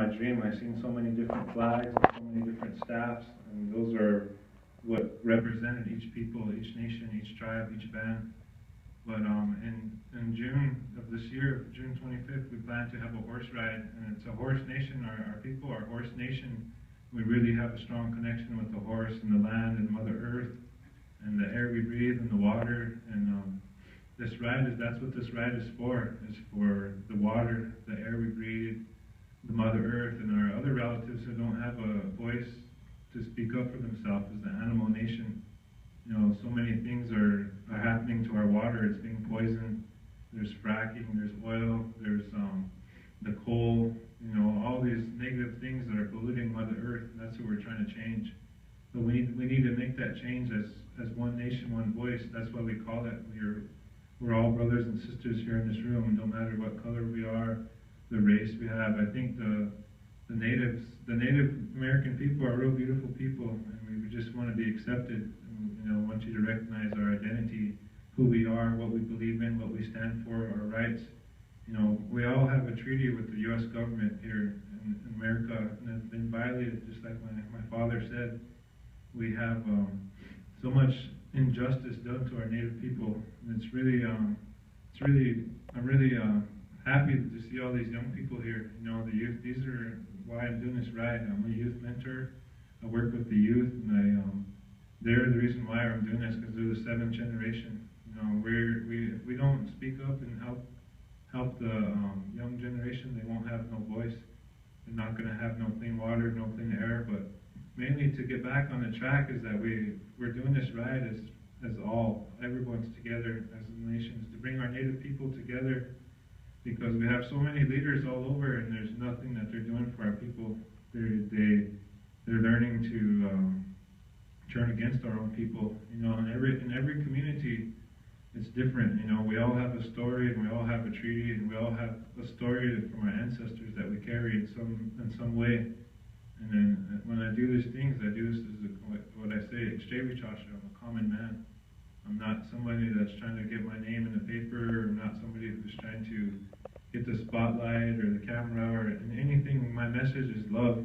my dream, I seen so many different flags, and so many different staffs, and those are what represented each people, each nation, each tribe, each band. But in June of this year, June 25th, we plan to have a horse ride, and it's a horse nation. Our people are horse nation. We really have a strong connection with the horse and the land and Mother Earth and the air we breathe and the water. And that's what this ride is for. It's for the water, the air we breathe, the Mother Earth, and our other relatives who don't have a voice to speak up for themselves as the animal nation. You know, so many things are happening to our water. It's being poisoned. There's fracking, there's oil, there's the coal, you know, all these negative things that are polluting Mother Earth, and that's what we're trying to change. But we need to make that change as one nation, one voice. That's why we call it. We're all brothers and sisters here in this room, and no matter what color we are, the race we have. I think the Native American people are real beautiful people, and we just want to be accepted. You know, want you to recognize our identity, who we are, what we believe in, what we stand for, our rights. You know, we all have a treaty with the U.S. government here in America, and it's been violated, just like my father said. We have so much injustice done to our Native people, and I'm really happy to see all these young people here. You know, the youth. These are why I'm doing this ride. I'm a youth mentor. I work with the youth, and they're the reason why I'm doing this, because they're the seventh generation. You know, if we don't speak up and help the young generation, they won't have no voice. They're not going to have no clean water, no clean air. But mainly to get back on the track is that we're doing this ride as everyone's together as nations, to bring our Native people together, because we have so many leaders all over, and there's nothing that they're doing for our people. They're learning to turn against our own people. You know, in every community, it's different. You know, we all have a story, and we all have a treaty, and we all have a story from our ancestors that we carry in some way. And then when I do these things, I do this as what I say, I'm a common man. I'm not somebody that's trying to get my name in the paper, or not somebody who's trying to get the spotlight or the camera or anything. My message is love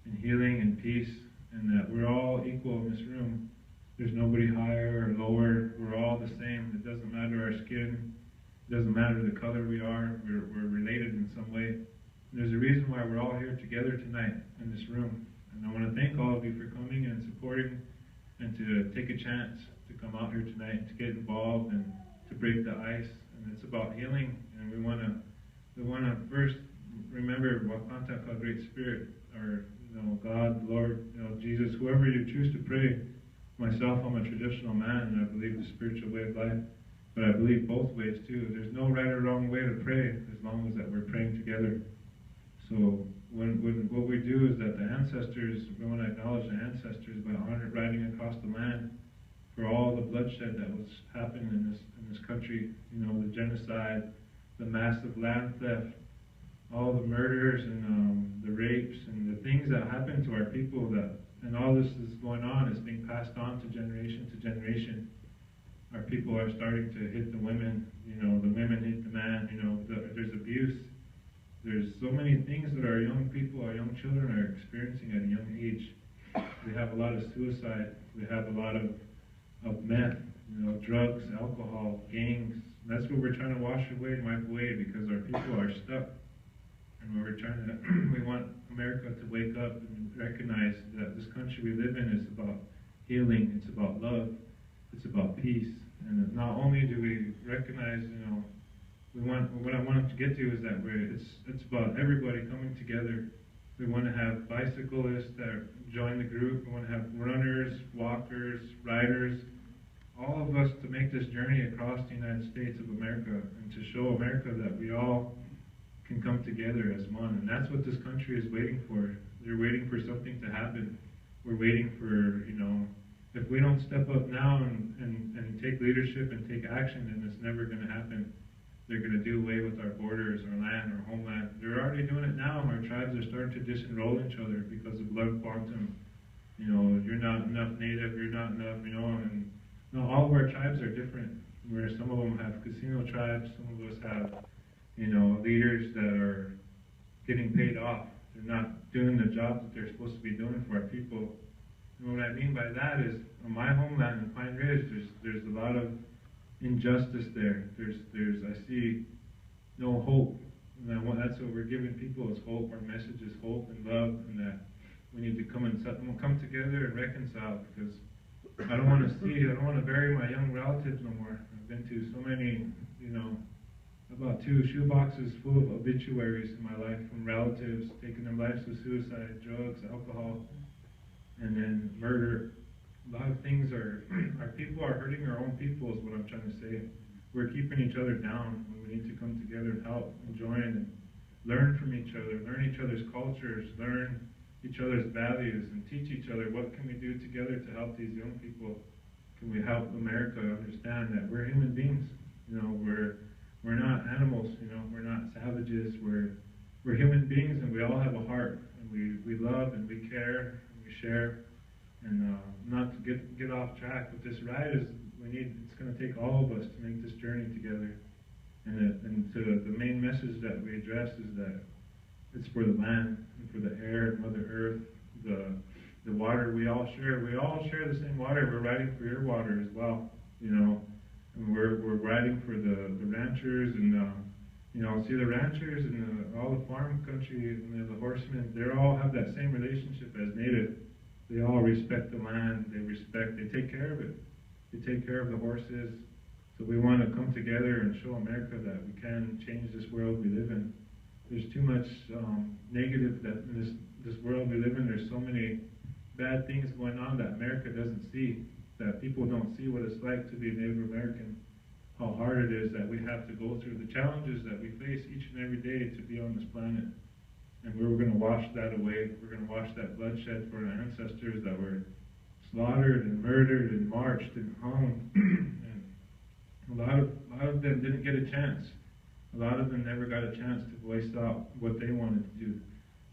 and healing and peace, and that we're all equal in this room. There's nobody higher or lower. We're all the same. It doesn't matter our skin. It doesn't matter the color we are. We're related in some way. And there's a reason why we're all here together tonight in this room. And I want to thank all of you for coming and supporting, and to take a chance to come out here tonight, to get involved and to break the ice. And it's about healing. And we want to first remember Wakanta, Great Spirit, or God, Lord, Jesus, whoever you choose to pray. Myself, I'm a traditional man, and I believe the spiritual way of life, but I believe both ways too. There's no right or wrong way to pray, as long as that we're praying together. So when what we do is that the ancestors, we want to acknowledge the ancestors by riding across the land for all the bloodshed that was happening in this country. You know, the genocide, the massive land theft, all the murders and the rapes and the things that happen to our people, and all this is going on, it's being passed on to generation. Our people are starting to hit the women, the women hit the man, there's abuse. There's so many things that our young people, our young children are experiencing at a young age. We have a lot of suicide, we have a lot of meth, drugs, alcohol, gangs. And that's what we're trying to wash away and wipe away, because our people are stuck. And we want America to wake up and recognize that this country we live in is about healing, it's about love, it's about peace. And not only do we recognize, what I want to get to is that it's about everybody coming together. We want to have bicyclists that join the group. We want to have runners, walkers, riders, all of us to make this journey across the United States of America, and to show America that we all can come together as one. And that's what this country is waiting for. They're waiting for something to happen. We're waiting for, if we don't step up now and take leadership and take action, then it's never going to happen. They're going to do away with our borders, our land, our homeland. They're already doing it now. Our tribes are starting to disenroll each other because of blood quantum. You're not enough Native, you're not enough, and all of our tribes are different. Where some of them have casino tribes, some of us have leaders that are getting paid off. They're not doing the job that they're supposed to be doing for our people. And what I mean by that is, on my homeland in Pine Ridge, there's a lot of injustice there. I see no hope. And that's what we're giving people is hope. Our message is hope and love, and that we need to come together and reconcile, because I don't want to bury my young relatives no more. I've been to so many, about 2 shoeboxes full of obituaries in my life from relatives taking their lives with suicide, drugs, alcohol, and then murder. A lot of things our people are hurting our own people is what I'm trying to say. We're keeping each other down when we need to come together and help and join and learn from each other, learn each other's cultures, learn each other's values, and teach each other what can we do together to help these young people. Can we help America understand that we're human beings? We're not animals. We're not savages. We're human beings, and we all have a heart, and we love and we care and we share. And not to get off track, but this ride it's going to take all of us to make this journey together. And the main message that we address is that it's for the land and for the air, Mother Earth, the water we all share. We all share the same water. We're riding for your water as well, And we're riding for the ranchers and see the ranchers and all the farm country and the horsemen. They all have that same relationship as Native. They all respect the land. They take care of it. They take care of the horses. So we want to come together and show America that we can change this world we live in. There's too much negative that in this world we live in. There's so many bad things going on that America doesn't see, that people don't see what it's like to be a Native American, how hard it is that we have to go through, the challenges that we face each and every day to be on this planet. And we're going to wash that away. We're going to wash that bloodshed for our ancestors that were slaughtered and murdered and marched and hung. And a lot of them didn't get a chance. A lot of them never got a chance to voice out what they wanted to do.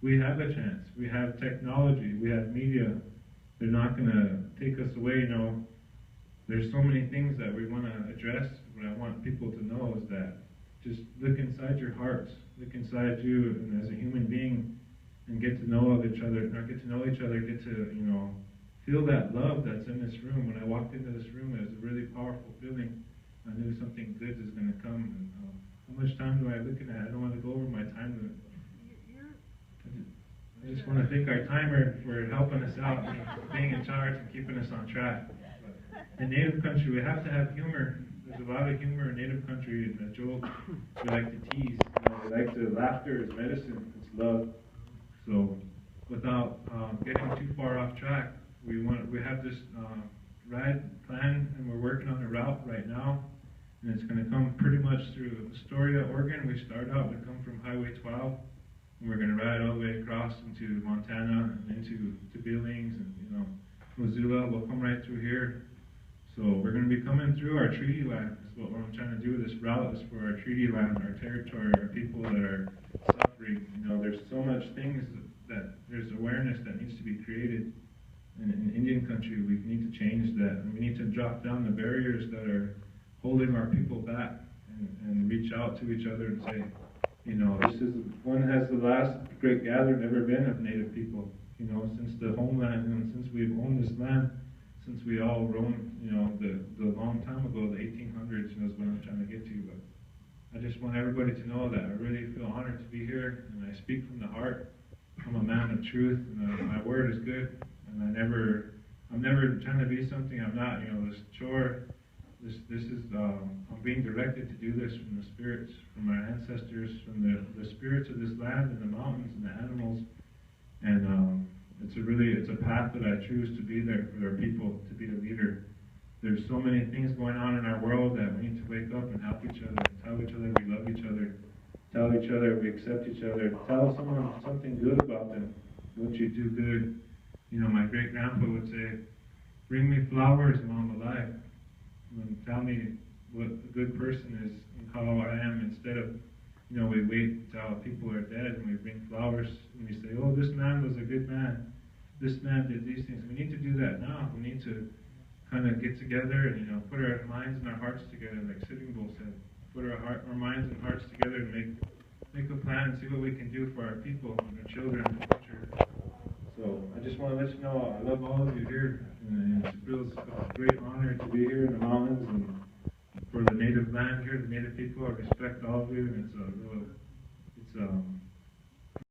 We have a chance. We have technology. We have media. They're not going to take us away. There's so many things that we want to address. What I want people to know is that just look inside your hearts. Look inside you, and as a human being, and get to know each other. Get to, feel that love that's in this room. When I walked into this room, it was a really powerful feeling. I knew something good is going to come. And, how much time do I have looking at? I don't want to go over my time limit. I just want to thank our timer for helping us out, and being in charge and keeping us on track. In Native country, we have to have humor. There's a lot of humor in Native country, and the joke, we like to tease. We like to, laughter is medicine, it's love. So, without getting too far off track, we have this ride plan, and we're working on a route right now. And it's going to come pretty much through Astoria, Oregon. We start out, we come from Highway 12, and we're going to ride all the way across into Montana and into Billings and Missoula. We'll come right through here. So we're going to be coming through our treaty land. That's what I'm trying to do with this route, is for our treaty land, our territory, our people that are suffering. There's so much things that there's awareness that needs to be created in Indian country. We need to change that, and we need to drop down the barriers that are holding our people back, and reach out to each other and say, when has the last great gathering ever been of Native people? Since the homeland, and since we've owned this land, since we all roamed, the long time ago, the 1800s, is what I'm trying to get to. But I just want everybody to know that I really feel honored to be here, and I speak from the heart. I'm a man of truth, and my word is good, and I'm never trying to be something I'm not. This chore. This is, I'm being directed to do this from the spirits, from our ancestors, from the spirits of this land and the mountains and the animals. And it's a path that I choose to be there for our people, to be a leader. There's so many things going on in our world that we need to wake up and help each other, tell each other we love each other, tell each other we accept each other, tell someone something good about them, what you do good. My great-grandpa would say, bring me flowers while I'm alive. Tell me what a good person is and how I am, instead of, we wait until people are dead and we bring flowers and we say, oh, this man was a good man. This man did these things. We need to do that now. We need to kind of get together and, put our minds and our hearts together, like Sitting Bull said. Put our minds and hearts together and make make a plan and see what we can do for our people and our children in the future. So I just want to let you know I love all of you here, and it feels a great honor to be here in the mountains and for the native land here, the native people. I respect all of you, and it's